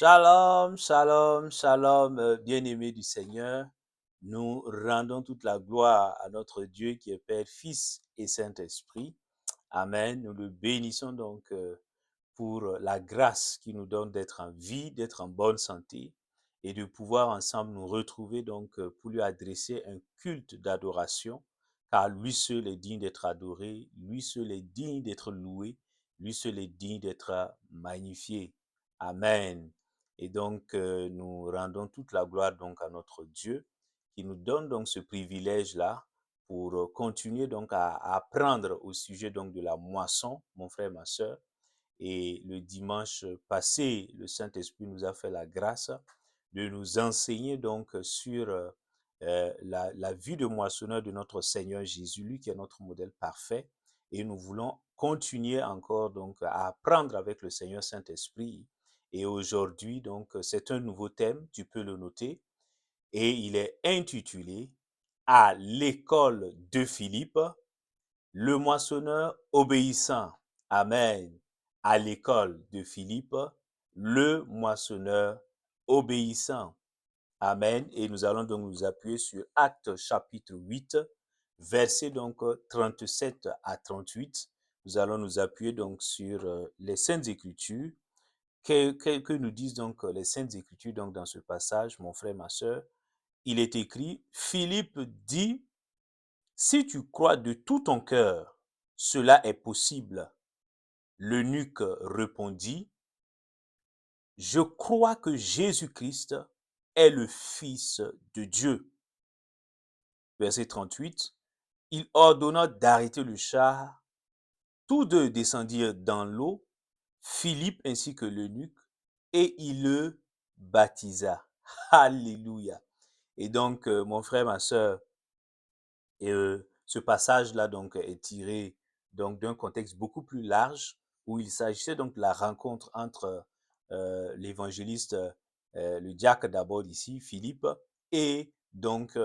Shalom, shalom, shalom, bien-aimés du Seigneur. Nous rendons toute la gloire à notre Dieu qui est Père, Fils et Saint-Esprit. Amen. Nous le bénissons donc pour la grâce qu'il nous donne d'être en vie, d'être en bonne santé et de pouvoir ensemble nous retrouver donc pour lui adresser un culte d'adoration, car lui seul est digne d'être adoré, lui seul est digne d'être loué, lui seul est digne d'être magnifié. Amen. Et donc nous rendons toute la gloire donc à notre Dieu qui nous donne donc ce privilège-là pour continuer donc à apprendre au sujet donc de la moisson, mon frère, ma sœur. Et le dimanche passé, le Saint-Esprit nous a fait la grâce de nous enseigner donc sur la vie de moissonneur de notre Seigneur Jésus, lui qui est notre modèle parfait. Et nous voulons continuer encore donc à apprendre avec le Seigneur Saint-Esprit. Et aujourd'hui, donc, c'est un nouveau thème, tu peux le noter, et il est intitulé À l'école de Philippe, le moissonneur obéissant. Amen. À l'école de Philippe, le moissonneur obéissant. Amen. Et nous allons donc nous appuyer sur Actes chapitre 8, versets donc 37 à 38. Nous allons nous appuyer donc sur les Saintes Écritures. Que nous disent donc les Saintes Écritures donc dans ce passage, mon frère, ma sœur? Il est écrit, Philippe dit, si tu crois de tout ton cœur, cela est possible. L'eunuque répondit, je crois que Jésus-Christ est le Fils de Dieu. Verset 38, il ordonna d'arrêter le char. Tous deux descendirent dans l'eau, Philippe ainsi que l'eunuque, et il le baptisa. Alléluia. Et donc, mon frère, ma sœur, et ce passage-là donc est tiré donc d'un contexte beaucoup plus large où il s'agissait donc de la rencontre entre l'évangéliste, le diacre d'abord ici, Philippe, et donc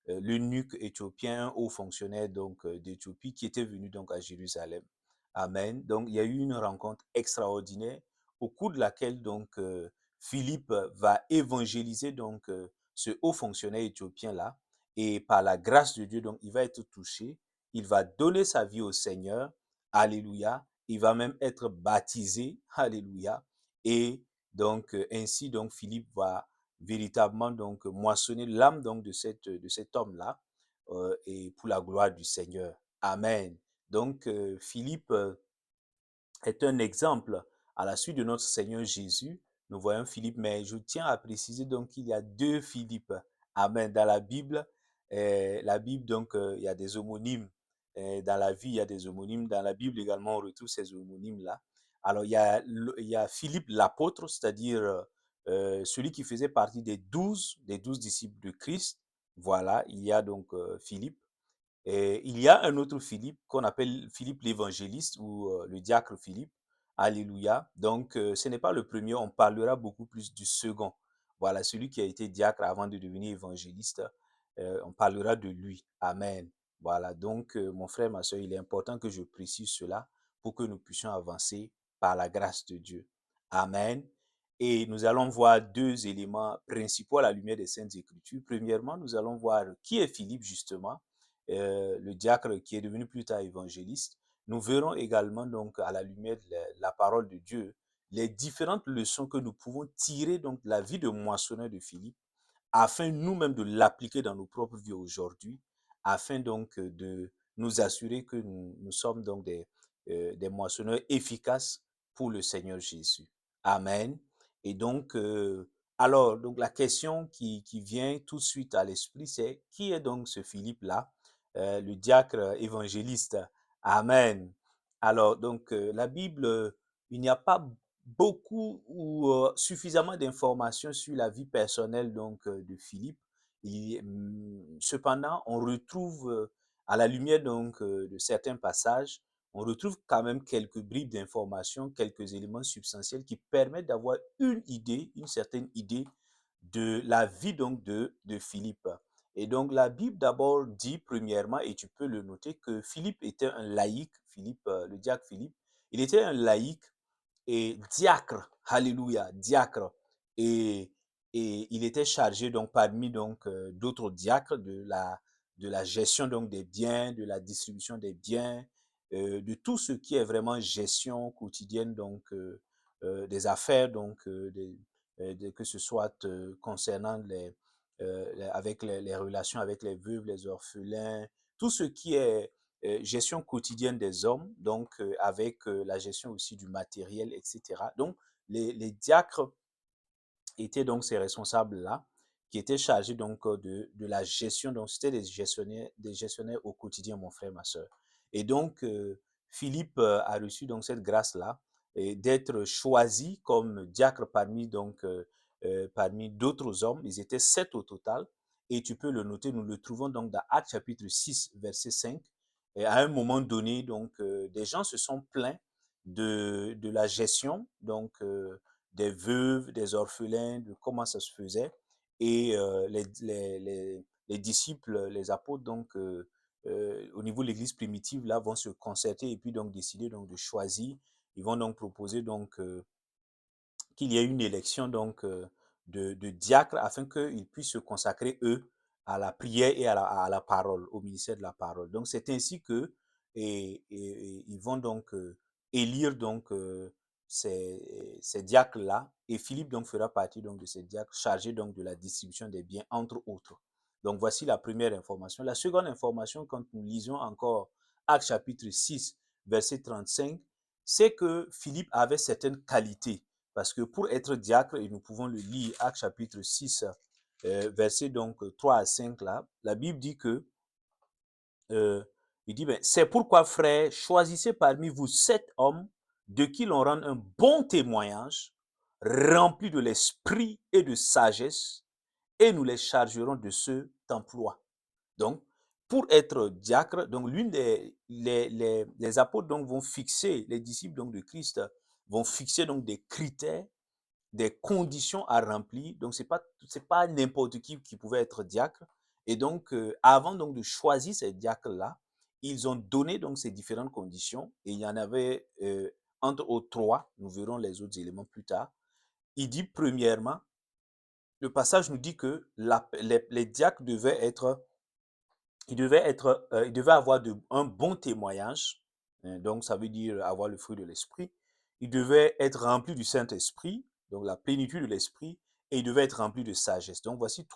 l'eunuque éthiopien, haut fonctionnaire donc d'Éthiopie qui était venu donc à Jérusalem. Amen. Donc il y a eu une rencontre extraordinaire au cours de laquelle donc Philippe va évangéliser donc ce haut fonctionnaire éthiopien là, et par la grâce de Dieu, donc, il va être touché. Il va donner sa vie au Seigneur. Alléluia. Il va même être baptisé. Alléluia. Et donc, ainsi, donc, Philippe va véritablement donc moissonner l'âme donc de cet homme-là et pour la gloire du Seigneur. Amen. Donc, Philippe est un exemple à la suite de notre Seigneur Jésus. Nous voyons Philippe, mais je tiens à préciser donc qu'il y a deux Philippe. Amen. Dans la Bible donc, il y a des homonymes. Dans la vie, il y a des homonymes. Dans la Bible également, on retrouve ces homonymes-là. Alors, il y a Philippe l'apôtre, c'est-à-dire celui qui faisait partie des 12 disciples de Christ. Voilà, il y a donc Philippe. Et il y a un autre Philippe qu'on appelle Philippe l'évangéliste ou le diacre Philippe. Alléluia. Donc, ce n'est pas le premier, on parlera beaucoup plus du second. Voilà, celui qui a été diacre avant de devenir évangéliste, on parlera de lui. Amen. Voilà, donc, mon frère, ma soeur, il est important que je précise cela pour que nous puissions avancer par la grâce de Dieu. Amen. Et nous allons voir deux éléments principaux à la lumière des Saintes Écritures. Premièrement, nous allons voir qui est Philippe, justement, le diacre qui est devenu plus tard évangéliste. Nous verrons également donc à la lumière de la parole de Dieu les différentes leçons que nous pouvons tirer donc de la vie de moissonneur de Philippe afin nous-mêmes de l'appliquer dans nos propres vies aujourd'hui, afin donc de nous assurer que nous sommes donc des moissonneurs efficaces pour le Seigneur Jésus. Amen. Et donc, alors, donc la question qui vient tout de suite à l'esprit, c'est qui est donc ce Philippe-là, le diacre évangéliste? Amen. Alors, donc, la Bible, il n'y a pas beaucoup ou suffisamment d'informations sur la vie personnelle donc de Philippe. Cependant, on retrouve à la lumière donc de certains passages, on retrouve quand même quelques bribes d'informations, quelques éléments substantiels qui permettent d'avoir une idée, une certaine idée de la vie donc de Philippe. Et donc la Bible d'abord dit premièrement, et tu peux le noter, que Philippe était un laïc, Philippe, le diacre Philippe, il était un laïc et diacre, alléluia, diacre. et, et il était chargé donc parmi donc d'autres diacres de la gestion donc des biens, de la distribution des biens, de tout ce qui est vraiment gestion quotidienne donc des affaires donc que ce soit concernant avec les relations avec les veuves, les orphelins, tout ce qui est gestion quotidienne des hommes, donc avec la gestion aussi du matériel, etc. Donc, les diacres étaient donc ces responsables-là qui étaient chargés donc de la gestion. Donc, c'était des gestionnaires au quotidien, mon frère, ma soeur. Et donc, Philippe a reçu donc cette grâce-là d'être choisi comme diacre parmi donc parmi d'autres hommes. Ils étaient 7 au total. Et tu peux le noter, nous le trouvons donc dans Actes chapitre 6, verset 5. Et à un moment donné, donc, des gens se sont plaints de la gestion, donc, des veuves, des orphelins, de comment ça se faisait. Et les disciples, les apôtres, donc, au niveau de l'église primitive, là, vont se concerter et puis donc décider donc de choisir. Ils vont donc proposer donc qu'il y ait une élection donc de diacres afin qu'ils puissent se consacrer, eux, à la prière et à la parole, au ministère de la parole. Donc, c'est ainsi que ils vont donc élire donc ces diacres-là et Philippe donc fera partie donc de ces diacres chargés donc de la distribution des biens, entre autres. Donc, voici la première information. La seconde information, quand nous lisons encore Actes chapitre 6, verset 35, c'est que Philippe avait certaines qualités parce que pour être diacre, et nous pouvons le lire, Actes chapitre 6, verset donc 3 à 5, là, la Bible dit que, il dit, ben, c'est pourquoi, frères, choisissez parmi vous 7 hommes de qui l'on rende un bon témoignage, remplis de l'esprit et de sagesse, et nous les chargerons de ce emploi. Donc, pour être diacre, donc l'une des les apôtres donc vont fixer, les disciples donc de Christ vont fixer donc des critères, des conditions à remplir. Donc, c'est pas n'importe qui pouvait être diacre. Et donc, avant donc de choisir ces diacres-là, ils ont donné donc ces différentes conditions. Et il y en avait entre autres 3. Nous verrons les autres éléments plus tard. Il dit premièrement, le passage nous dit que les diacres devaient être il devait avoir un bon témoignage, donc ça veut dire avoir le fruit de l'esprit. Il devait être rempli du Saint-Esprit, donc la plénitude de l'esprit, et il devait être rempli de sagesse. Donc voici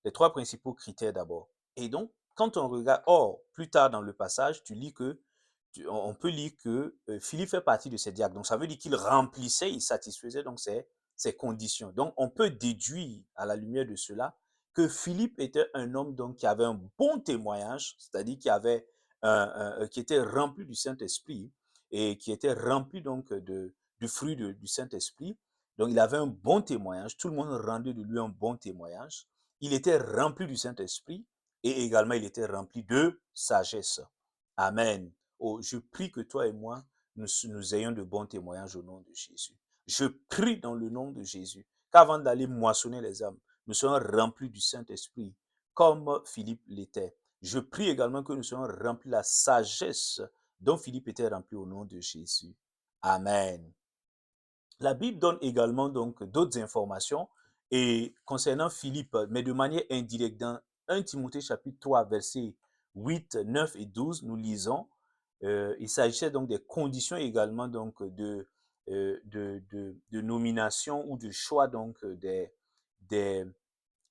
les 3 principaux critères d'abord. Et donc, quand on regarde, plus tard dans le passage, tu lis que, on peut lire que Philippe fait partie de ces diacres. Donc ça veut dire qu'il remplissait, il satisfaisait donc ces conditions. Donc on peut déduire à la lumière de cela que Philippe était un homme donc qui avait un bon témoignage, c'est-à-dire qui était rempli du Saint-Esprit et qui était rempli donc du fruit du Saint-Esprit. Donc il avait un bon témoignage, tout le monde rendait de lui un bon témoignage. Il était rempli du Saint-Esprit et également il était rempli de sagesse. Amen. Oh, je prie que toi et moi, nous ayons de bons témoignages au nom de Jésus. Je prie dans le nom de Jésus qu'avant d'aller moissonner les âmes, nous serons remplis du Saint-Esprit, comme Philippe l'était. Je prie également que nous soyons remplis de la sagesse dont Philippe était rempli au nom de Jésus. Amen. La Bible donne également donc d'autres informations et concernant Philippe, mais de manière indirecte. Dans 1 Timothée chapitre 3, versets 8, 9 et 12, nous lisons, il s'agissait donc des conditions également donc de nomination ou de choix donc des,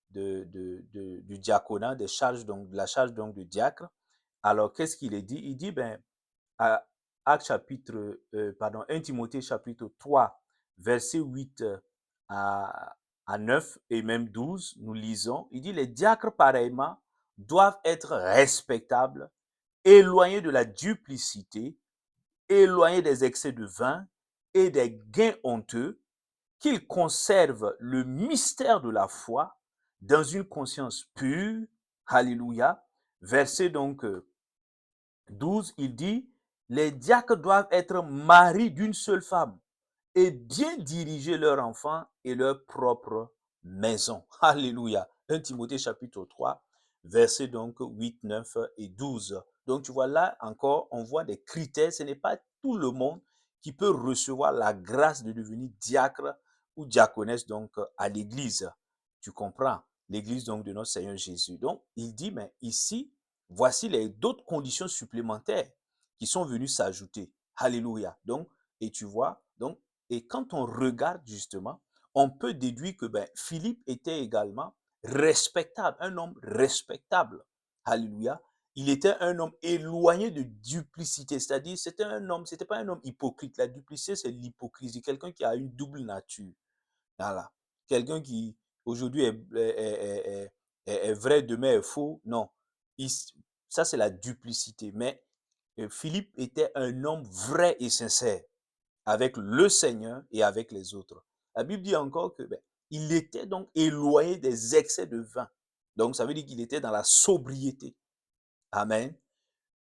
du diaconat, des charges donc, de la charge donc de diacre. Alors, qu'est-ce qu'il est dit? Il dit, ben, à Actes chapitre, pardon, 1 Timothée chapitre 3, verset 8 à 9 et même 12, nous lisons, il dit, les diacres pareillement doivent être respectables, éloignés de la duplicité, éloignés des excès de vin et des gains honteux, qu'ils conservent le mystère de la foi dans une conscience pure. Alléluia. Verset donc 12, il dit, les diacres doivent être maris d'une seule femme et bien diriger leurs enfants et leur propre maison. Alléluia. 1 Timothée chapitre 3, versets donc 8, 9 et 12. Donc tu vois là encore, on voit des critères. Ce n'est pas tout le monde qui peut recevoir la grâce de devenir diacre ou diaconesse donc à l'église. Tu comprends? L'église donc de notre Seigneur Jésus. Donc, il dit, mais ici, voici les d'autres conditions supplémentaires qui sont venues s'ajouter. Alléluia. Donc, et tu vois, donc, et quand on regarde justement, on peut déduire que ben, Philippe était également respectable, un homme respectable. Alléluia. Il était un homme éloigné de duplicité, c'est-à-dire c'était un homme, c'était pas un homme hypocrite. La duplicité, c'est l'hypocrisie, quelqu'un qui a une double nature. Voilà. Quelqu'un qui aujourd'hui est vrai, demain est faux. Non. Il- ça, c'est la duplicité. Mais Philippe était un homme vrai et sincère avec le Seigneur et avec les autres. La Bible dit encore que ben, il était donc éloigné des excès de vin. Donc, ça veut dire qu'il était dans la sobriété. Amen.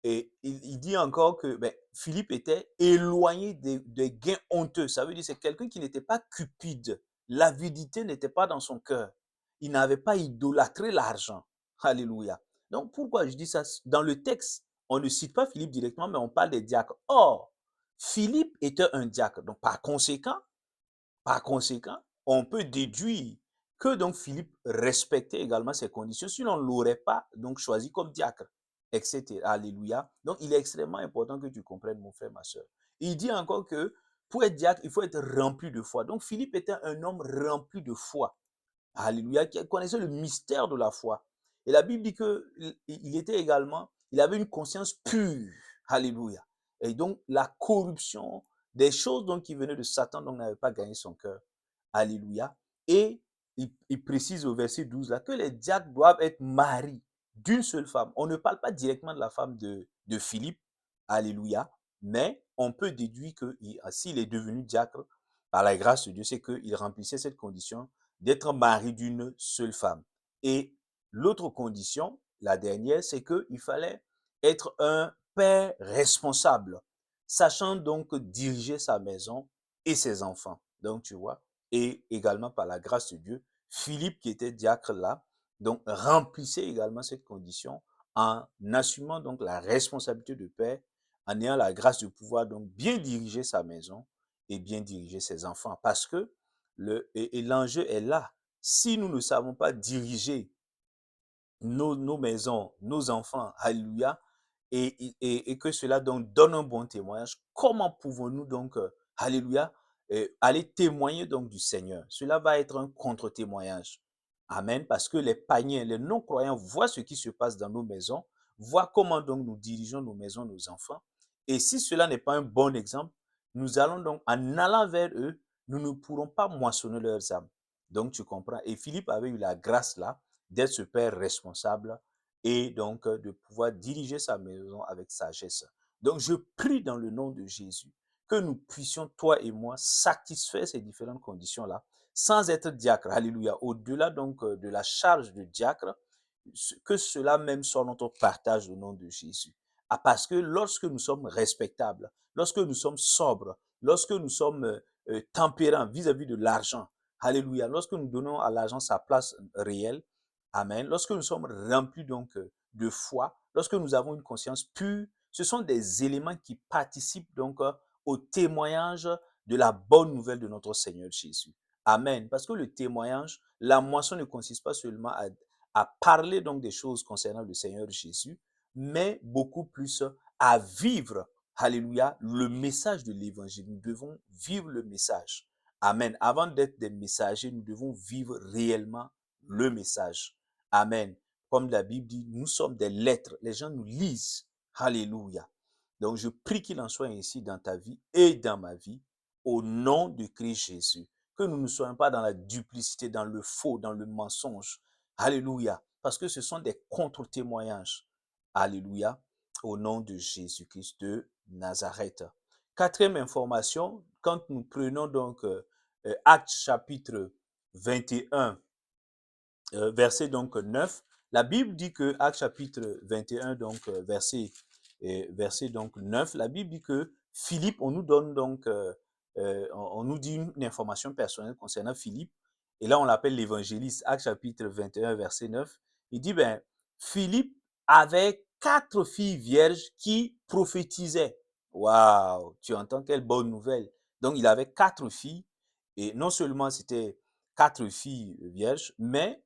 Et il dit encore que ben, Philippe était éloigné des gains honteux. Ça veut dire que c'est quelqu'un qui n'était pas cupide. L'avidité n'était pas dans son cœur. Il n'avait pas idolâtré l'argent. Alléluia. Donc pourquoi je dis ça? Dans le texte, on ne cite pas Philippe directement, mais on parle des diacres. Or, Philippe était un diacre. Donc par conséquent, on peut déduire que donc Philippe respectait également ces conditions, sinon on ne l'aurait pas donc choisi comme diacre, etc. Alléluia. Donc il est extrêmement important que tu comprennes, mon frère, ma soeur. Il dit encore que pour être diacre, il faut être rempli de foi. Donc Philippe était un homme rempli de foi. Alléluia, qui connaissait le mystère de la foi. Et la Bible dit qu'il était également, il avait une conscience pure. Alléluia. Et donc, la corruption des choses donc, qui venaient de Satan, donc n'avait pas gagné son cœur. Alléluia. Et il précise au verset 12 là que les diacres doivent être mariés d'une seule femme. On ne parle pas directement de la femme de Philippe. Alléluia. Mais on peut déduire que s'il est devenu diacre, par la grâce de Dieu, c'est qu'il remplissait cette condition d'être mari d'une seule femme. Et l'autre condition, la dernière, c'est qu'il fallait être un père responsable, sachant donc diriger sa maison et ses enfants. Donc, tu vois, et également par la grâce de Dieu, Philippe, qui était diacre là, donc remplissait également cette condition en assumant donc la responsabilité de père, en ayant la grâce de pouvoir donc bien diriger sa maison et bien diriger ses enfants. Parce que et l'enjeu est là. Si nous ne savons pas diriger nos maisons, nos enfants, alléluia, et que cela donc donne un bon témoignage, comment pouvons-nous donc, alléluia, aller témoigner donc du Seigneur? Cela va être un contre-témoignage. Amen. Parce que les païens, les non-croyants voient ce qui se passe dans nos maisons, voient comment donc nous dirigeons nos maisons, nos enfants. Et si cela n'est pas un bon exemple, nous allons donc, en allant vers eux, nous ne pourrons pas moissonner leurs âmes. Donc tu comprends. Et Philippe avait eu la grâce là d'être ce père responsable et donc de pouvoir diriger sa maison avec sagesse. Donc je prie dans le nom de Jésus que nous puissions, toi et moi, satisfaire ces différentes conditions-là sans être diacre. Alléluia. Au-delà donc de la charge de diacre, que cela même soit notre partage au nom de Jésus. Ah, parce que lorsque nous sommes respectables, lorsque nous sommes sobres, lorsque nous sommes tempérants vis-à-vis de l'argent, alléluia, lorsque nous donnons à l'argent sa place réelle, amen, lorsque nous sommes remplis donc de foi, lorsque nous avons une conscience pure, ce sont des éléments qui participent donc au témoignage de la bonne nouvelle de notre Seigneur Jésus. Amen. Parce que le témoignage, la moisson ne consiste pas seulement à parler donc des choses concernant le Seigneur Jésus, mais beaucoup plus à vivre, alléluia, le message de l'évangile. Nous devons vivre le message. Amen. Avant d'être des messagers, nous devons vivre réellement le message. Amen. Comme la Bible dit, nous sommes des lettres. Les gens nous lisent. Alléluia. Donc, je prie qu'il en soit ainsi dans ta vie et dans ma vie, au nom de Christ Jésus. Que nous ne soyons pas dans la duplicité, dans le faux, dans le mensonge. Alléluia. Parce que ce sont des contre-témoignages. Alléluia. Au nom de Jésus-Christ de Nazareth. Quatrième information, quand nous prenons donc Actes chapitre 21, verset donc 9, la Bible dit que, Actes chapitre 21, donc verset donc 9, la Bible dit que Philippe, on nous donne donc, on nous dit une information personnelle concernant Philippe, et là on l'appelle l'évangéliste, Actes chapitre 21, verset 9, il dit, ben, Philippe avait 4 filles vierges qui prophétisaient. Waouh, tu entends quelle bonne nouvelle. Donc il avait 4 filles, Et non seulement c'était 4 filles vierges, mais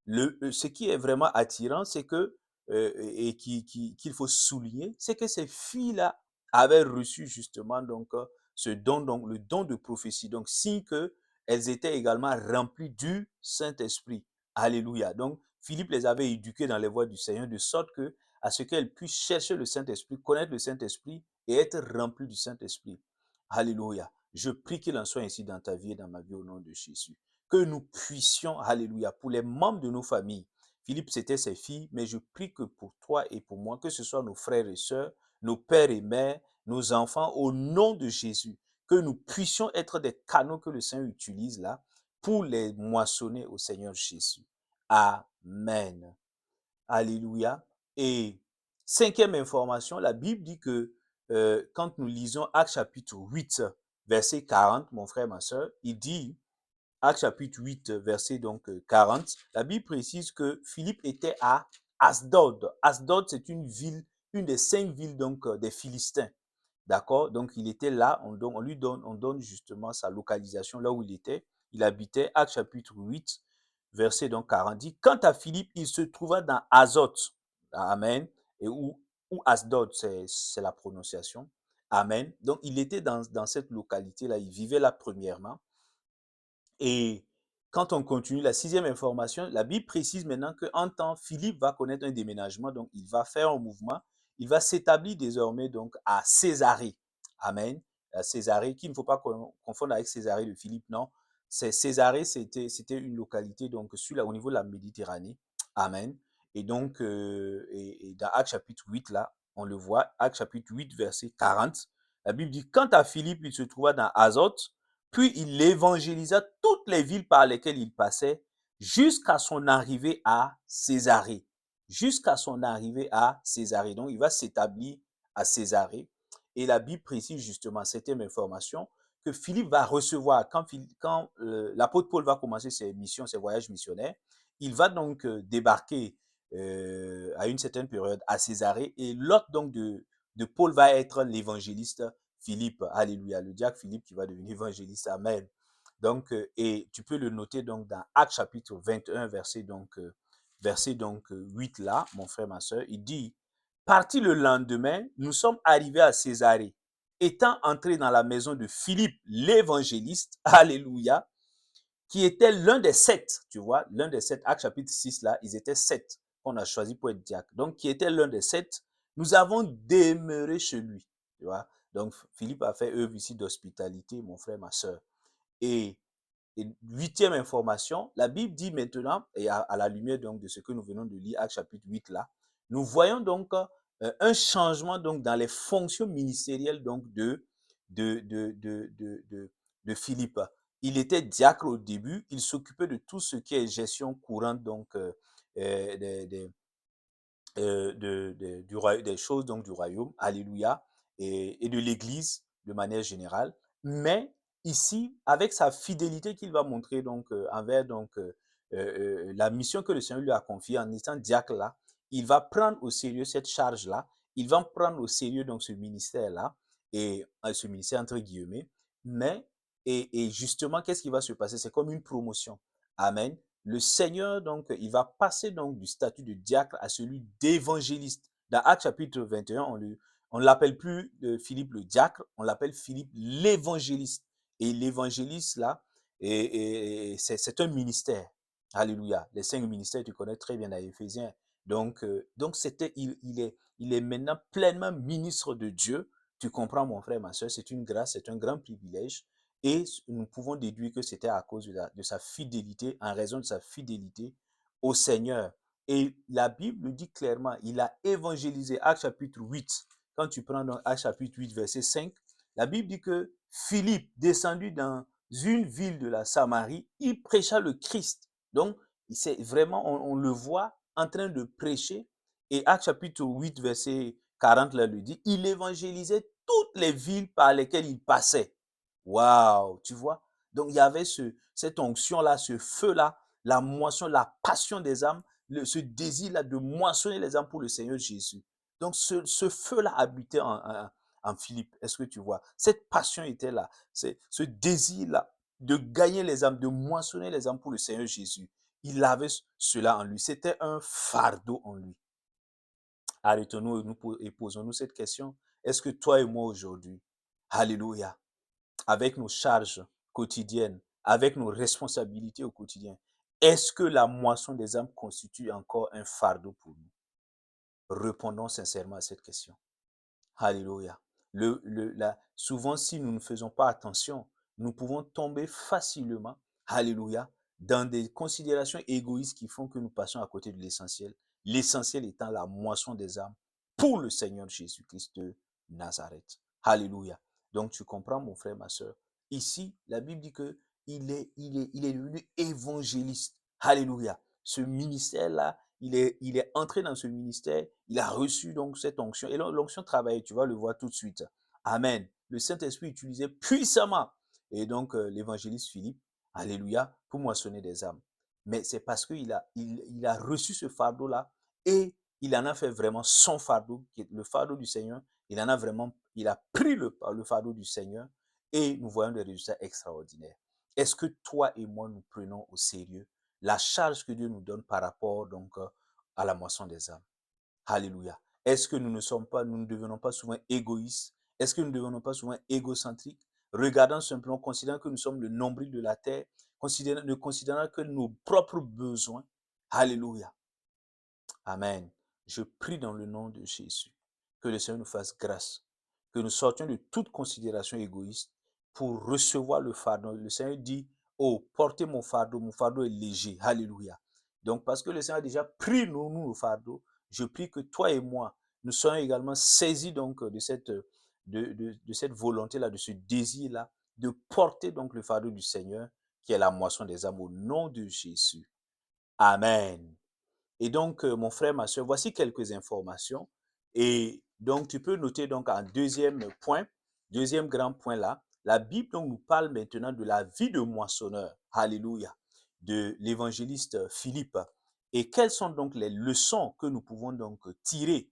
ce qui est vraiment attirant, c'est que, et qu'il faut souligner, c'est que ces filles-là avaient reçu justement donc ce don, donc le don de prophétie. Donc, signe que elles étaient également remplies du Saint-Esprit. Alléluia. Donc, Philippe les avait éduquées dans les voies du Seigneur de sorte que, à ce qu'elles puissent chercher le Saint-Esprit, connaître le Saint-Esprit et être remplies du Saint-Esprit. Alléluia. Je prie qu'il en soit ainsi dans ta vie et dans ma vie au nom de Jésus. Que nous puissions, alléluia, pour les membres de nos familles, Philippe, c'était ses filles, mais je prie que pour toi et pour moi, que ce soit nos frères et sœurs, nos pères et mères, nos enfants, au nom de Jésus, que nous puissions être des canaux que le Seigneur utilise là pour les moissonner au Seigneur Jésus. Amen. Alléluia. Et cinquième information, la Bible dit que quand nous lisons Actes chapitre 8, verset 40, mon frère, ma soeur, il dit, Actes chapitre 8, verset donc 40, la Bible précise que Philippe était à Asdod. Asdod, c'est une ville, une des 5 villes donc des Philistins. D'accord? Donc il était là, on donne justement sa localisation là où il était. Il habitait, Actes chapitre 8, verset donc 40 dit, quant à Philippe, il se trouva dans Azote. Amen. Et ou Asdod, c'est la prononciation. Amen. Donc il était dans cette localité-là, il vivait là premièrement. Et quand on continue, la sixième information, la Bible précise maintenant qu'en temps, Philippe va connaître un déménagement, donc il va faire un mouvement, il va s'établir désormais donc à Césarée. Amen. À Césarée, qu'il ne faut pas confondre avec Césarée de Philippe, non. Césarée, c'était une localité donc au niveau de la Méditerranée. Amen. Et donc, et dans Actes chapitre 8, là, on le voit, Actes chapitre 8, verset 40, la Bible dit, quant à Philippe, il se trouva dans Azote, puis il évangélisa toutes les villes par lesquelles il passait jusqu'à son arrivée à Césarée. Jusqu'à son arrivée à Césarée. Donc, il va s'établir à Césarée. Et la Bible précise justement, septième information, que Philippe va recevoir, quand l'apôtre Paul va commencer ses missions, ses voyages missionnaires, il va donc débarquer à une certaine période à Césarée. Et l'hôte donc de Paul va être l'évangéliste Philippe, alléluia, le diacre Philippe qui va devenir évangéliste, amen. Donc, et tu peux le noter donc dans Actes chapitre 21, verset 8 là, mon frère, ma soeur, il dit, parti le lendemain, nous sommes arrivés à Césarée. Étant entrés dans la maison de Philippe, l'évangéliste, alléluia, qui était l'un des 7, tu vois, l'un des 7, Actes chapitre 6 là, ils étaient 7 qu'on a choisi pour être diacre. Donc, qui était l'un des 7, nous avons demeuré chez lui, tu vois. Donc, Philippe a fait œuvre ici d'hospitalité, mon frère, ma soeur. Et, et huitième information, la Bible dit maintenant, et à la lumière donc de ce que nous venons de lire, Actes chapitre 8 là, nous voyons donc un changement donc dans les fonctions ministérielles donc de Philippe. Il était diacre au début, il s'occupait de tout ce qui est gestion courante donc des, des choses donc du royaume, alléluia, et de l'Église de manière générale. Mais ici, avec sa fidélité qu'il va montrer donc envers donc la mission que le Seigneur lui a confiée en étant diacre là, il va prendre au sérieux cette charge là, il va prendre au sérieux donc ce ministère là et ce ministère entre guillemets. Mais et justement, qu'est-ce qui va se passer? C'est comme une promotion. Amen. Le Seigneur, donc, il va passer donc du statut de diacre à celui d'évangéliste. Dans Actes chapitre 21, on ne l'appelle plus Philippe le diacre, on l'appelle Philippe l'évangéliste. Et l'évangéliste, là, c'est un ministère. Alléluia. Les 5 ministères, tu connais très bien à Éphésiens. Donc il est maintenant pleinement ministre de Dieu. Tu comprends, mon frère, ma soeur, c'est une grâce, c'est un grand privilège. Et nous pouvons déduire que c'était à cause de sa fidélité, en raison de sa fidélité au Seigneur. Et la Bible le dit clairement, il a évangélisé. Actes chapitre 8, quand tu prends donc Actes chapitre 8, verset 5, la Bible dit que Philippe, descendu dans une ville de la Samarie, il prêcha le Christ. Donc, c'est vraiment, on le voit en train de prêcher. Et Actes chapitre 8, verset 40, là, le dit, il évangélisait toutes les villes par lesquelles il passait. Waouh, tu vois? Donc, il y avait cette onction-là, ce feu-là, la moisson, la passion des âmes, ce désir-là de moissonner les âmes pour le Seigneur Jésus. Donc, ce feu-là habitait en Philippe. Est-ce que tu vois? Cette passion était là. Ce désir-là de gagner les âmes, de moissonner les âmes pour le Seigneur Jésus. Il avait cela en lui. C'était un fardeau en lui. Arrêtons-nous et posons-nous cette question. Est-ce que toi et moi aujourd'hui, alléluia, avec nos charges quotidiennes, avec nos responsabilités au quotidien, est-ce que la moisson des âmes constitue encore un fardeau pour nous? Répondons sincèrement à cette question. Alléluia. Souvent, si nous ne faisons pas attention, nous pouvons tomber facilement, alléluia, dans des considérations égoïstes qui font que nous passons à côté de l'essentiel. L'essentiel étant la moisson des âmes pour le Seigneur Jésus-Christ de Nazareth. Alléluia. Donc, tu comprends, mon frère, ma soeur. Ici, la Bible dit que il est devenu évangéliste. Alléluia. Ce ministère-là, il est entré dans ce ministère, il a reçu donc cette onction. Et l'onction travaillait, tu vas le voir tout de suite. Amen. Le Saint-Esprit utilisait puissamment. Et donc, l'évangéliste Philippe, alléluia, pour moissonner des âmes. Mais c'est parce il a reçu ce fardeau-là et il en a fait vraiment son fardeau, qui est le fardeau du Seigneur. Il a pris le fardeau du Seigneur et nous voyons des résultats extraordinaires. Est-ce que toi et moi, nous prenons au sérieux la charge que Dieu nous donne par rapport donc à la moisson des âmes? Alléluia. Est-ce que nous ne devenons pas souvent égoïstes? Est-ce que nous ne devenons pas souvent égocentriques? Regardant simplement, considérant que nous sommes le nombril de la terre, considérant que nos propres besoins. Alléluia. Amen. Je prie dans le nom de Jésus que le Seigneur nous fasse grâce, que nous sortions de toute considération égoïste pour recevoir le fardeau. Le Seigneur dit, oh, portez mon fardeau est léger. Alléluia. Donc, parce que le Seigneur a déjà pris nos fardeaux, je prie que toi et moi, nous soyons également saisis donc de cette volonté-là, de ce désir-là, de porter donc le fardeau du Seigneur, qui est la moisson des âmes, au nom de Jésus. Amen. Et donc, mon frère, ma soeur, voici quelques informations. Et donc, tu peux noter donc en deuxième grand point là, la Bible donc, nous parle maintenant de la vie de moissonneur, alléluia, de l'évangéliste Philippe. Et quelles sont donc les leçons que nous pouvons donc tirer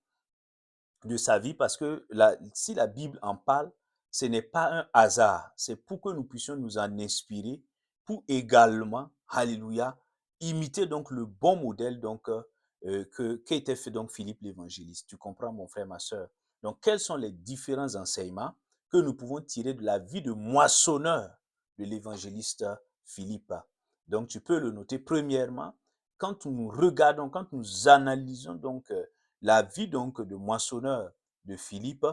de sa vie, parce que si la Bible en parle, ce n'est pas un hasard, c'est pour que nous puissions nous en inspirer, pour également, alléluia, imiter donc le bon modèle donc qu'était fait donc Philippe l'évangéliste. Tu comprends, mon frère, ma soeur? Donc, quels sont les différents enseignements que nous pouvons tirer de la vie de moissonneur de l'évangéliste Philippe? Donc, tu peux le noter. Premièrement, quand nous regardons, quand nous analysons donc la vie donc de moissonneur de Philippe,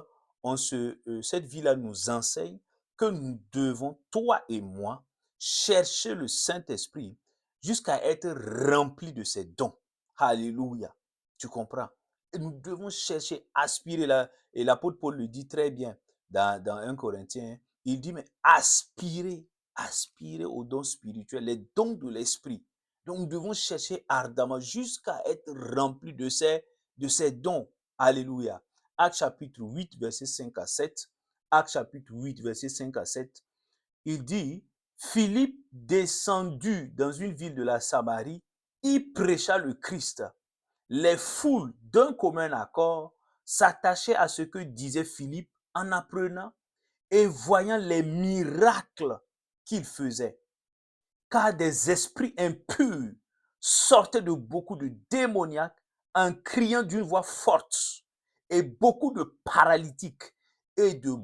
cette vie-là nous enseigne que nous devons, toi et moi, chercher le Saint-Esprit jusqu'à être remplis de ses dons. Alléluia. Tu comprends? Et nous devons chercher, aspirer là. Et l'apôtre Paul le dit très bien dans 1 Corinthiens. Il dit, mais aspirer aux dons spirituels, les dons de l'esprit. Donc, nous devons chercher ardemment jusqu'à être remplis de ces dons. Alléluia. Actes chapitre 8, verset 5 à 7. Actes chapitre 8, verset 5 à 7. Il dit, Philippe descendu dans une ville de la Samarie, y prêcha le Christ. Les foules d'un commun accord s'attachaient à ce que disait Philippe en apprenant et voyant les miracles qu'il faisait. Car des esprits impurs sortaient de beaucoup de démoniaques en criant d'une voix forte, et beaucoup de paralytiques et de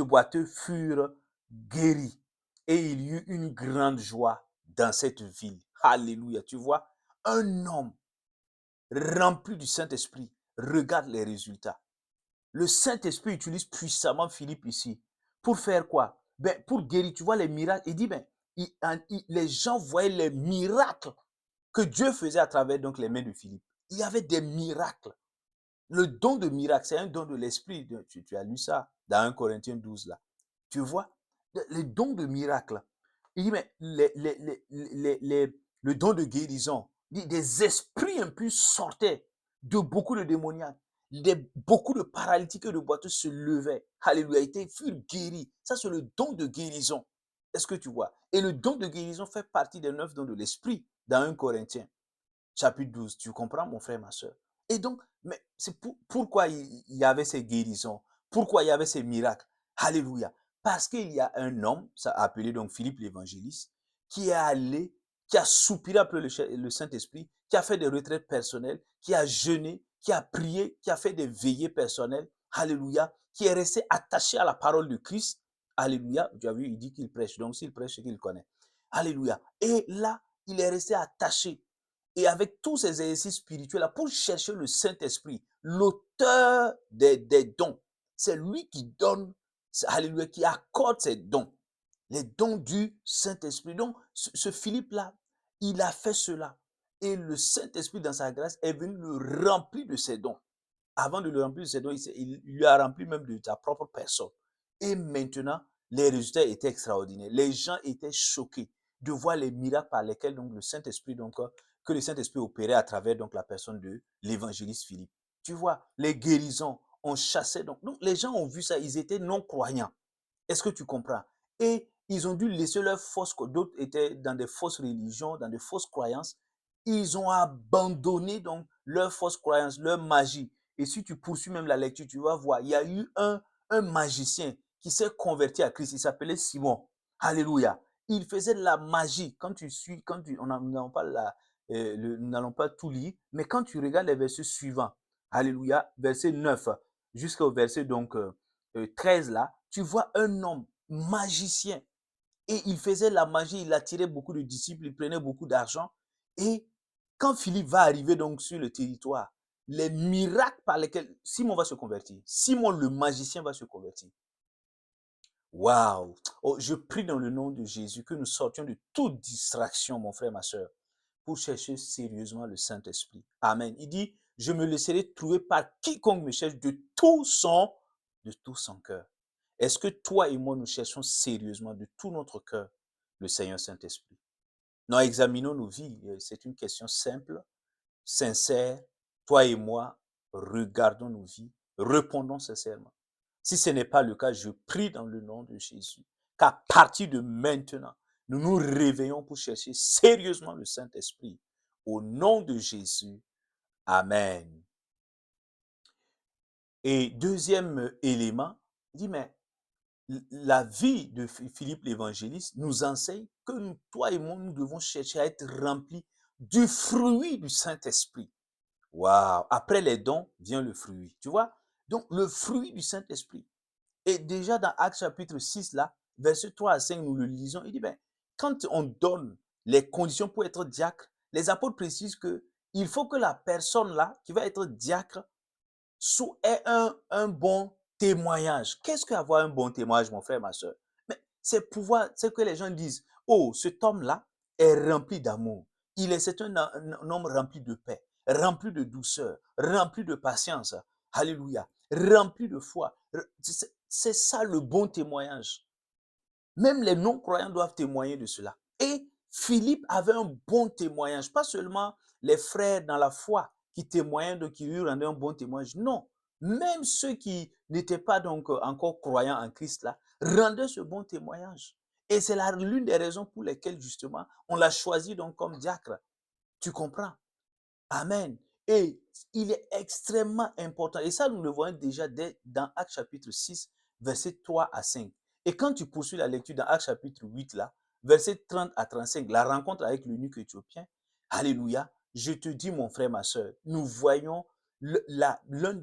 boiteux furent guéris. Et il y eut une grande joie dans cette ville. Alléluia. Tu vois, un homme rempli du Saint-Esprit, regarde les résultats. Le Saint-Esprit utilise puissamment Philippe ici. Pour faire quoi? Ben, pour guérir, tu vois les miracles. Il dit, ben, les gens voyaient les miracles que Dieu faisait à travers donc les mains de Philippe. Il y avait des miracles. Le don de miracle, c'est un don de l'esprit. Tu as lu ça dans 1 Corinthiens 12 là. Tu vois, les dons de miracle. Il dit, mais le don de guérison, des esprits impurs sortaient de beaucoup de démoniaques. Beaucoup de paralytiques et de boiteux se levaient. Alléluia, ils furent guéris. Ça, c'est le don de guérison. Est-ce que tu vois? Et le don de guérison fait partie des 9 dons de l'esprit dans 1 Corinthiens chapitre 12. Tu comprends, mon frère, ma soeur? Et donc, mais c'est pourquoi il y avait ces guérisons, pourquoi il y avait ces miracles. Alléluia. Parce qu'il y a un homme, ça appelé donc Philippe l'évangéliste, qui est allé, qui a soupiré après le Saint-Esprit, qui a fait des retraites personnelles, qui a jeûné, qui a prié, qui a fait des veillées personnelles. Alléluia. Qui est resté attaché à la parole de Christ. Alléluia. Tu as vu, il dit qu'il prêche. Donc, s'il prêche, c'est qu'il connaît. Alléluia. Et là, il est resté attaché. Et avec tous ces exercices spirituels-là, pour chercher le Saint-Esprit, l'auteur des dons, c'est lui qui donne, alléluia, qui accorde ces dons, les dons du Saint-Esprit. Donc, ce Philippe-là, il a fait cela. Et le Saint-Esprit, dans sa grâce, est venu le remplir de ses dons. Avant de le remplir de ses dons, il lui a rempli même de sa propre personne. Et maintenant, les résultats étaient extraordinaires. Les gens étaient choqués de voir les miracles par lesquels donc, le Saint-Esprit, donc, que le Saint-Esprit opérait à travers donc, la personne de l'évangéliste Philippe. Tu vois, les guérisons, on chassait. Donc, les gens ont vu ça, ils étaient non-croyants. Est-ce que tu comprends? Et ils ont dû laisser leurs fausses, d'autres étaient dans des fausses religions, dans des fausses croyances. Ils ont abandonné donc leurs fausses croyances, leur magie. Et si tu poursuis même la lecture, tu vas voir, il y a eu un magicien qui s'est converti à Christ. Il s'appelait Simon. Alléluia. Il faisait de la magie. Quand tu suis, nous n'allons pas tout lire, mais quand tu regardes les versets suivants, Alléluia, verset 9 jusqu'au verset donc 13 là, tu vois un homme magicien. Et il faisait la magie, il attirait beaucoup de disciples, il prenait beaucoup d'argent. Et quand Philippe va arriver donc sur le territoire, les miracles par lesquels Simon va se convertir, Simon le magicien va se convertir. Waouh! Oh, je prie dans le nom de Jésus que nous sortions de toute distraction, mon frère, ma soeur, pour chercher sérieusement le Saint-Esprit. Amen. Il dit, je me laisserai trouver par quiconque me cherche de tout son cœur. Est-ce que toi et moi, nous cherchons sérieusement de tout notre cœur le Seigneur Saint-Esprit? Nous examinons nos vies. C'est une question simple, sincère. Toi et moi, regardons nos vies, répondons sincèrement. Si ce n'est pas le cas, je prie dans le nom de Jésus qu'à partir de maintenant, nous nous réveillons pour chercher sérieusement le Saint-Esprit. Au nom de Jésus, Amen. Et deuxième élément, il dit, mais la vie de Philippe l'évangéliste nous enseigne que nous, toi et moi, nous devons chercher à être remplis du fruit du Saint-Esprit. Waouh! Après les dons vient le fruit. Tu vois? Donc, le fruit du Saint-Esprit. Et déjà dans Actes chapitre 6, là, verset 3 à 5, nous le lisons, il dit, ben, quand on donne les conditions pour être diacre, les apôtres précisent que il faut que la personne là, qui va être diacre, ait un bon témoignage. Qu'est-ce qu'avoir un bon témoignage, mon frère, ma soeur? Mais c'est pouvoir, c'est que les gens disent, oh, cet homme-là est rempli d'amour. C'est un homme rempli de paix, rempli de douceur, rempli de patience. Alléluia. Rempli de foi. C'est ça le bon témoignage. Même les non-croyants doivent témoigner de cela. Et Philippe avait un bon témoignage, pas seulement les frères dans la foi qui témoignaient, donc qui lui rendaient un bon témoignage. Non, même ceux qui n'étaient pas donc encore croyants en Christ là, rendaient ce bon témoignage. Et c'est l'une des raisons pour lesquelles justement on l'a choisi donc comme diacre. Tu comprends? Amen. Et il est extrêmement important. Et ça, nous le voyons déjà dans Actes chapitre 6, versets 3 à 5. Et quand tu poursuis la lecture dans Actes chapitre 8, là, versets 30 à 35, la rencontre avec l'eunuque éthiopien, Alléluia, je te dis, mon frère, ma soeur, nous voyons l'un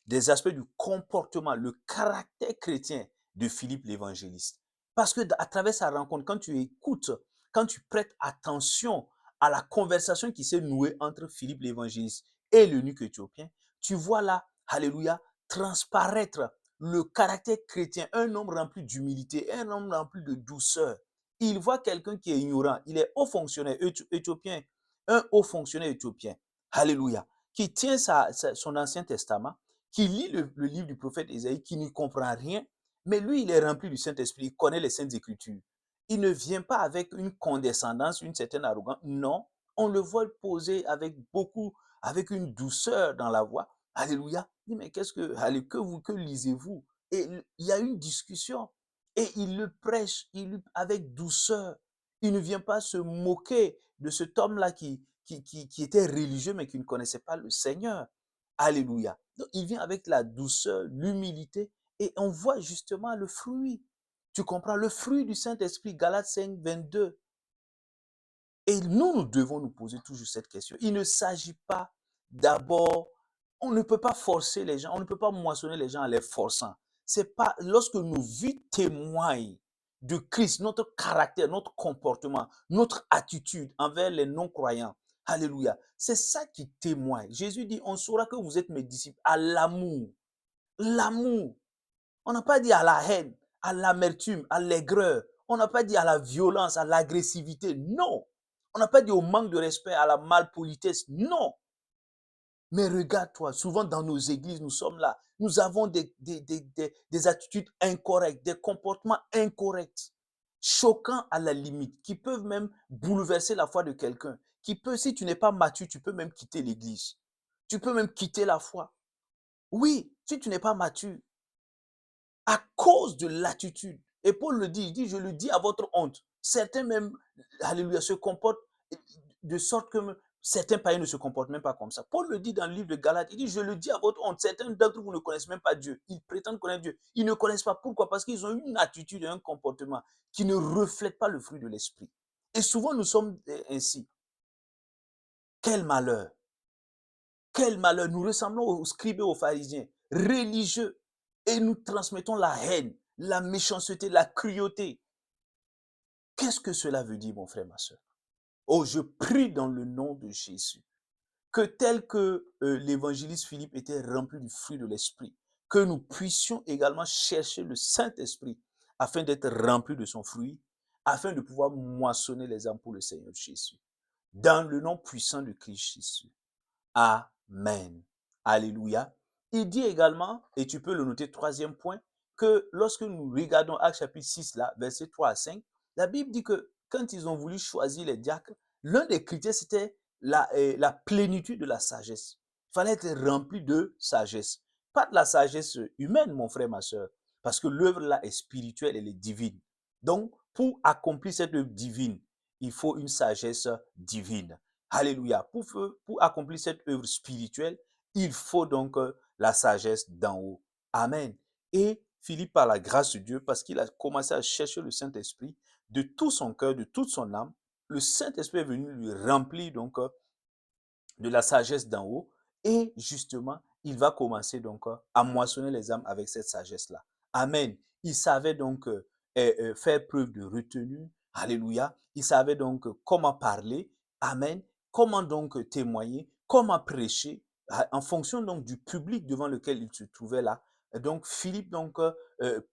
des aspects du comportement, le caractère chrétien de Philippe l'évangéliste. Parce que à travers sa rencontre, quand tu écoutes, quand tu prêtes attention à la conversation qui s'est nouée entre Philippe l'évangéliste et l'eunuque éthiopien, tu vois là, alléluia, transparaître le caractère chrétien, un homme rempli d'humilité, un homme rempli de douceur. Il voit quelqu'un qui est ignorant, il est haut fonctionnaire éthiopien, un haut fonctionnaire éthiopien, alléluia, qui tient son Ancien Testament, qui lit le livre du prophète Ésaïe, qui n'y comprend rien, mais lui, il est rempli du Saint-Esprit, il connaît les Saintes Écritures. Il ne vient pas avec une condescendance, une certaine arrogance. Non, on le voit poser avec beaucoup, avec une douceur dans la voix. Alléluia. Il dit, mais que lisez-vous? Et il y a une discussion. Et il le prêche avec douceur. Il ne vient pas se moquer de cet homme-là qui était religieux, mais qui ne connaissait pas le Seigneur. Alléluia. Donc, il vient avec la douceur, l'humilité, et on voit justement le fruit. Tu comprends? Le fruit du Saint-Esprit, Galates 5, 22. Et nous devons nous poser toujours cette question. Il ne s'agit pas d'abord, on ne peut pas forcer les gens, on ne peut pas moissonner les gens en les forçant. C'est pas lorsque nos vies témoignent de Christ, notre caractère, notre comportement, notre attitude envers les non-croyants. Alléluia. C'est ça qui témoigne. Jésus dit, on saura que vous êtes mes disciples à l'amour. L'amour. On n'a pas dit à la haine, à l'amertume, à l'aigreur. On n'a pas dit à la violence, à l'agressivité. Non. On n'a pas dit au manque de respect, à la malpolitesse. Non. Mais regarde-toi, souvent dans nos églises, nous sommes là. Nous avons des attitudes incorrectes, des comportements incorrects, choquants à la limite, qui peuvent même bouleverser la foi de quelqu'un. Qui peut, si tu n'es pas mature, tu peux même quitter l'église. Tu peux même quitter la foi. Oui, si tu n'es pas mature, à cause de l'attitude. Et Paul le dit, il dit, je le dis à votre honte. Certains même, alléluia, se comportent de sorte que certains païens ne se comportent même pas comme ça. Paul le dit dans le livre de Galates, il dit, je le dis à votre honte. Certains d'entre vous ne connaissent même pas Dieu. Ils prétendent connaître Dieu. Ils ne connaissent pas. Pourquoi? Parce qu'ils ont une attitude et un comportement qui ne reflètent pas le fruit de l'esprit. Et souvent, nous sommes ainsi. Quel malheur! Quel malheur! Nous ressemblons aux scribes et aux pharisiens, religieux, et nous transmettons la haine, la méchanceté, la cruauté. Qu'est-ce que cela veut dire, mon frère, ma soeur? Oh, je prie dans le nom de Jésus que tel que l'évangéliste Philippe était rempli du fruit de l'esprit, que nous puissions également chercher le Saint-Esprit afin d'être remplis de son fruit, afin de pouvoir moissonner les âmes pour le Seigneur Jésus. Dans le nom puissant de Christ Jésus. Amen. Alléluia. Il dit également, et tu peux le noter, troisième point, que lorsque nous regardons Actes chapitre 6, là, versets 3 à 5, la Bible dit que quand ils ont voulu choisir les diacres, l'un des critères, c'était la plénitude de la sagesse. Il fallait être rempli de sagesse. Pas de la sagesse humaine, mon frère, ma soeur, parce que l'œuvre là est spirituelle, elle est divine. Donc, pour accomplir cette œuvre divine, il faut une sagesse divine. Alléluia. Pour accomplir cette œuvre spirituelle, il faut donc la sagesse d'en haut. Amen. Et Philippe, par la grâce de Dieu, parce qu'il a commencé à chercher le Saint-Esprit de tout son cœur, de toute son âme, le Saint-Esprit est venu lui remplir donc de la sagesse d'en haut. Et justement, il va commencer donc à moissonner les âmes avec cette sagesse-là. Amen. Il savait donc faire preuve de retenue. Alléluia. Il savait donc comment parler. Amen. Comment donc témoigner, comment prêcher, en fonction donc du public devant lequel il se trouvait là. Donc Philippe donc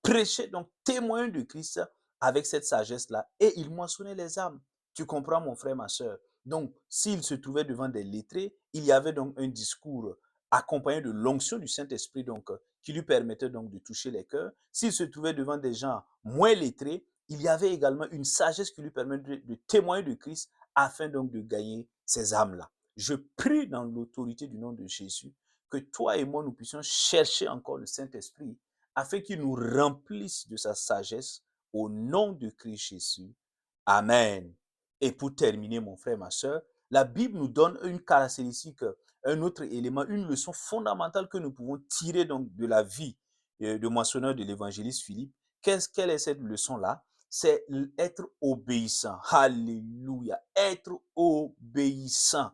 prêchait, donc témoin de Christ avec cette sagesse-là, et il moissonnait les âmes. Tu comprends, mon frère, ma soeur? Donc, s'il se trouvait devant des lettrés, il y avait donc un discours accompagné de l'onction du Saint-Esprit, donc qui lui permettait donc de toucher les cœurs. S'il se trouvait devant des gens moins lettrés, il y avait également une sagesse qui lui permettait de témoigner de Christ afin donc de gagner ces âmes-là. Je prie dans l'autorité du nom de Jésus que toi et moi, nous puissions chercher encore le Saint-Esprit afin qu'il nous remplisse de sa sagesse au nom de Christ Jésus. Amen. Et pour terminer, mon frère, ma soeur, la Bible nous donne une caractéristique, un autre élément, une leçon fondamentale que nous pouvons tirer donc de la vie de moissonneur de l'évangéliste Philippe. Quelle est cette leçon-là? C'est être obéissant. Alléluia. Être obéissant.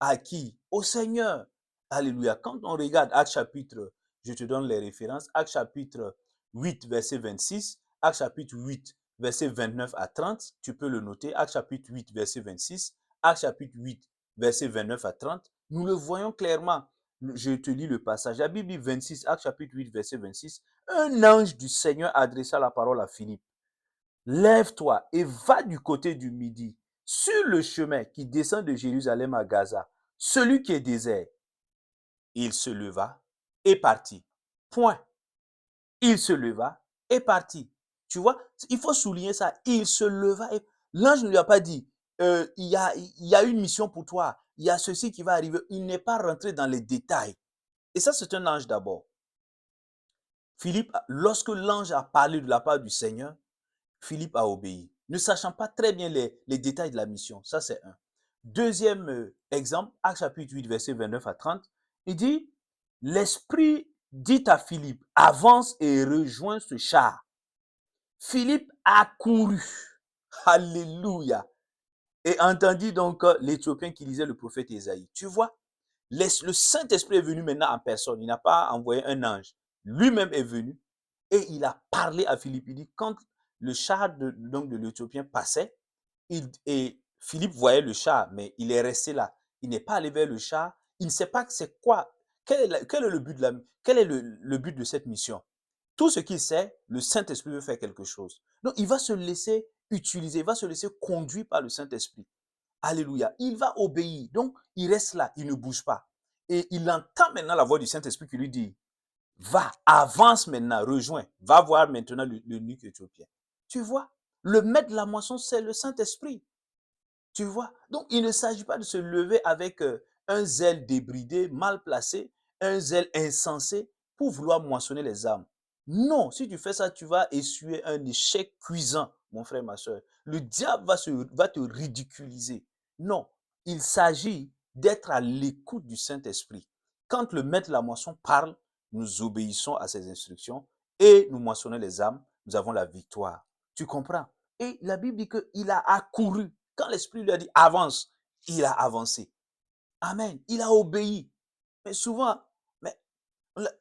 À qui? Au Seigneur. Alléluia. Quand on regarde Actes chapitre, je te donne les références, Actes chapitre 8, verset 26, Actes chapitre 8, verset 29 à 30, tu peux le noter, Actes chapitre 8, verset 26, Actes chapitre 8, verset 29 à 30, nous le voyons clairement. Je te lis le passage. La Bible dit 26, Actes chapitre 8, verset 26, un ange du Seigneur adressa la parole à Philippe. Lève-toi et va du côté du midi, sur le chemin qui descend de Jérusalem à Gaza, celui qui est désert. Il se leva et partit. Point. Il se leva et partit. Tu vois, il faut souligner ça. Il se leva et l'ange ne lui a pas dit, il y a une mission pour toi, il y a ceci qui va arriver. Il n'est pas rentré dans les détails. Et ça, c'est un ange d'abord. Philippe, lorsque l'ange a parlé de la part du Seigneur, Philippe a obéi, ne sachant pas très bien les détails de la mission. Ça, c'est un. Deuxième exemple, Actes chapitre 8, verset 29 à 30, il dit, l'Esprit dit à Philippe, avance et rejoins ce char. Philippe a couru. Alléluia. Et entendit donc l'Éthiopien qui lisait le prophète Ésaïe. Tu vois, le Saint-Esprit est venu maintenant en personne. Il n'a pas envoyé un ange. Lui-même est venu et il a parlé à Philippe. Il dit, quand le char de l'Éthiopien passait, et Philippe voyait le char, mais il est resté là. Il n'est pas allé vers le char. Il ne sait pas c'est quoi. Quel est le but quel est le but de cette mission? Tout ce qu'il sait, le Saint-Esprit veut faire quelque chose. Donc, il va se laisser utiliser, il va se laisser conduire par le Saint-Esprit. Alléluia. Il va obéir. Donc, il reste là, il ne bouge pas. Et il entend maintenant la voix du Saint-Esprit qui lui dit, va, avance maintenant, rejoins, va voir maintenant l'eunuque éthiopien. Tu vois, le maître de la moisson, c'est le Saint-Esprit. Tu vois? Donc, il ne s'agit pas de se lever avec un zèle débridé, mal placé, un zèle insensé pour vouloir moissonner les âmes. Non, si tu fais ça, tu vas essuyer un échec cuisant, mon frère, ma soeur. Le diable va te ridiculiser. Non, il s'agit d'être à l'écoute du Saint-Esprit. Quand le maître de la moisson parle, nous obéissons à ses instructions et nous moissonnons les âmes, nous avons la victoire. Tu comprends? Et la Bible dit qu'il a accouru. Quand l'Esprit lui a dit avance, il a avancé. Amen. Il a obéi. Mais souvent, mais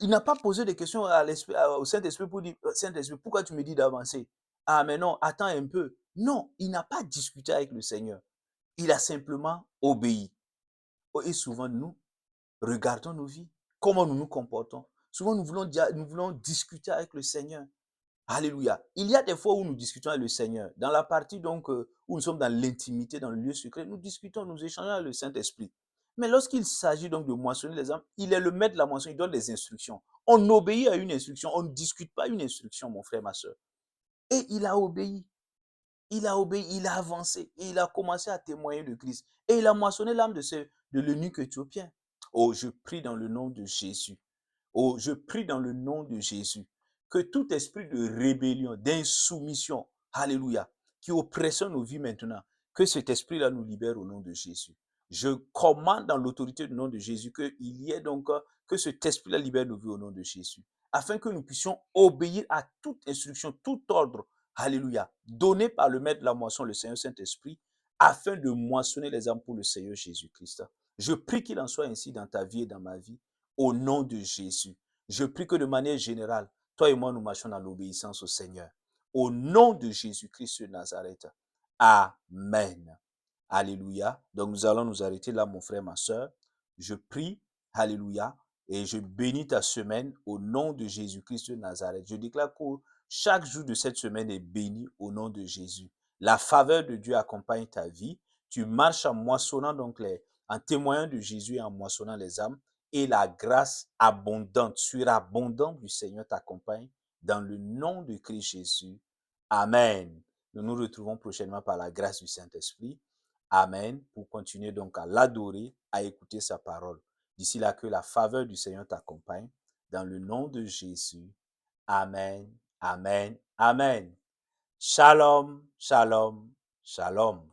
il n'a pas posé de questions au Saint-Esprit pour dire Saint-Esprit, pourquoi tu me dis d'avancer? Ah, mais non, attends un peu. Non, il n'a pas discuté avec le Seigneur. Il a simplement obéi. Et souvent, nous regardons nos vies, comment nous nous comportons. Souvent, nous voulons discuter avec le Seigneur. Alléluia. Il y a des fois où nous discutons avec le Seigneur. Dans la partie donc où nous sommes dans l'intimité, dans le lieu secret, nous discutons, nous échangeons avec le Saint-Esprit. Mais lorsqu'il s'agit donc de moissonner les âmes, il est le maître de la moisson, il donne des instructions. On obéit à une instruction, on ne discute pas une instruction, mon frère, ma soeur. Et il a obéi. Il a obéi, il a avancé et il a commencé à témoigner de Christ. Et il a moissonné l'âme de l'eunuque éthiopien. Oh, je prie dans le nom de Jésus. Oh, je prie dans le nom de Jésus que tout esprit de rébellion, d'insoumission, alléluia, qui oppresse nos vies maintenant, que cet esprit-là nous libère au nom de Jésus. Je commande dans l'autorité du nom de Jésus qu'il y ait donc, que cet esprit-là libère nos vies au nom de Jésus, afin que nous puissions obéir à toute instruction, tout ordre, alléluia, donné par le maître de la moisson, le Seigneur Saint-Esprit, afin de moissonner les âmes pour le Seigneur Jésus-Christ. Je prie qu'il en soit ainsi dans ta vie et dans ma vie, au nom de Jésus. Je prie que de manière générale, toi et moi, nous marchons dans l'obéissance au Seigneur. Au nom de Jésus-Christ de Nazareth. Amen. Alléluia. Donc nous allons nous arrêter là, mon frère, ma soeur. Je prie, alléluia, et je bénis ta semaine au nom de Jésus-Christ de Nazareth. Je déclare que chaque jour de cette semaine est béni au nom de Jésus. La faveur de Dieu accompagne ta vie. Tu marches en moissonnant donc en témoignant de Jésus et en moissonnant les âmes. Et la grâce abondante, surabondante du Seigneur t'accompagne dans le nom de Christ Jésus. Amen. Nous nous retrouvons prochainement par la grâce du Saint-Esprit. Amen. Pour continuer donc à l'adorer, à écouter sa parole. D'ici là, que la faveur du Seigneur t'accompagne. Dans le nom de Jésus. Amen. Amen. Amen. Shalom, shalom, shalom.